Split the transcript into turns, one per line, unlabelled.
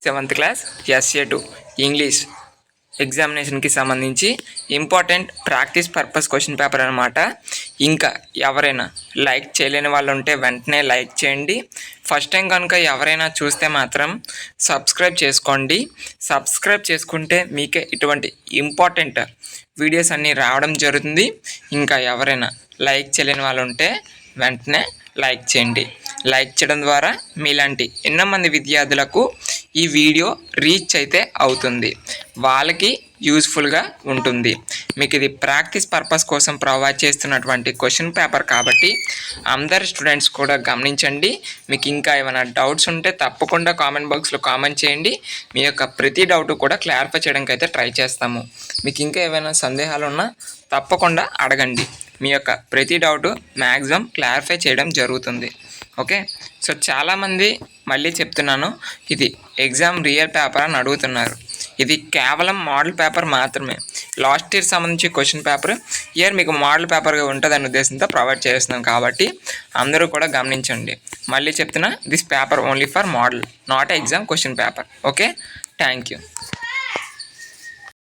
7th class SA2 English ఎగ్జామినేషన్కి సంబంధించి important practice purpose question paper అనమాట. ఇంకా ఎవరైనా లైక్ చేయలేని వాళ్ళు ఉంటే వెంటనే లైక్ చేయండి. ఫస్ట్ టైం కనుక ఎవరైనా చూస్తే మాత్రం సబ్స్క్రైబ్ చేసుకోండి. సబ్స్క్రైబ్ చేసుకుంటే మీకే ఇటువంటి ఇంపార్టెంట్ వీడియోస్ అన్నీ రావడం జరుగుతుంది. ఇంకా ఎవరైనా లైక్ చేయలేని వాళ్ళు ఉంటే వెంటనే లైక్ చేయండి. లైక్ చేయడం ద్వారా మీలాంటి ఎన్నో మంది విద్యార్థులకు ఈ వీడియో రీచ్ అయితే అవుతుంది, వాళ్ళకి యూస్ఫుల్గా ఉంటుంది. మీకు ఇది ప్రాక్టీస్ పర్పస్ కోసం ప్రొవైడ్ చేస్తున్నటువంటి క్వశ్చన్ పేపర్ కాబట్టి అందరు స్టూడెంట్స్ కూడా గమనించండి. మీకు ఇంకా ఏమైనా డౌట్స్ ఉంటే తప్పకుండా కామెంట్ బాక్స్లో కామెంట్ చేయండి. మీ యొక్క ప్రతి డౌట్ కూడా క్లారిఫై చేయడానికి అయితే ట్రై చేస్తాము. మీకు ఇంకా ఏమైనా సందేహాలు ఉన్నా తప్పకుండా అడగండి. మీ యొక్క ప్రతి డౌట్ మ్యాక్సిమం క్లారిఫై చేయడం జరుగుతుంది. ఓకే, సో చాలామంది మళ్ళీ చెప్తున్నాను, ఇది ఎగ్జామ్ రియల్ పేపర్ అని అడుగుతున్నారు. ఇది కేవలం మోడల్ పేపర్ మాత్రమే. లాస్ట్ ఇయర్ సంబంధించి క్వశ్చన్ పేపర్ ఇయర్ మీకు మోడల్ పేపర్గా ఉంటుందనే ఉద్దేశంతో ప్రొవైడ్ చేస్తున్నాం కాబట్టి అందరూ కూడా గమనించండి. మళ్ళీ చెప్తున్నా, this paper only for model, not exam question paper. Okay, thank you.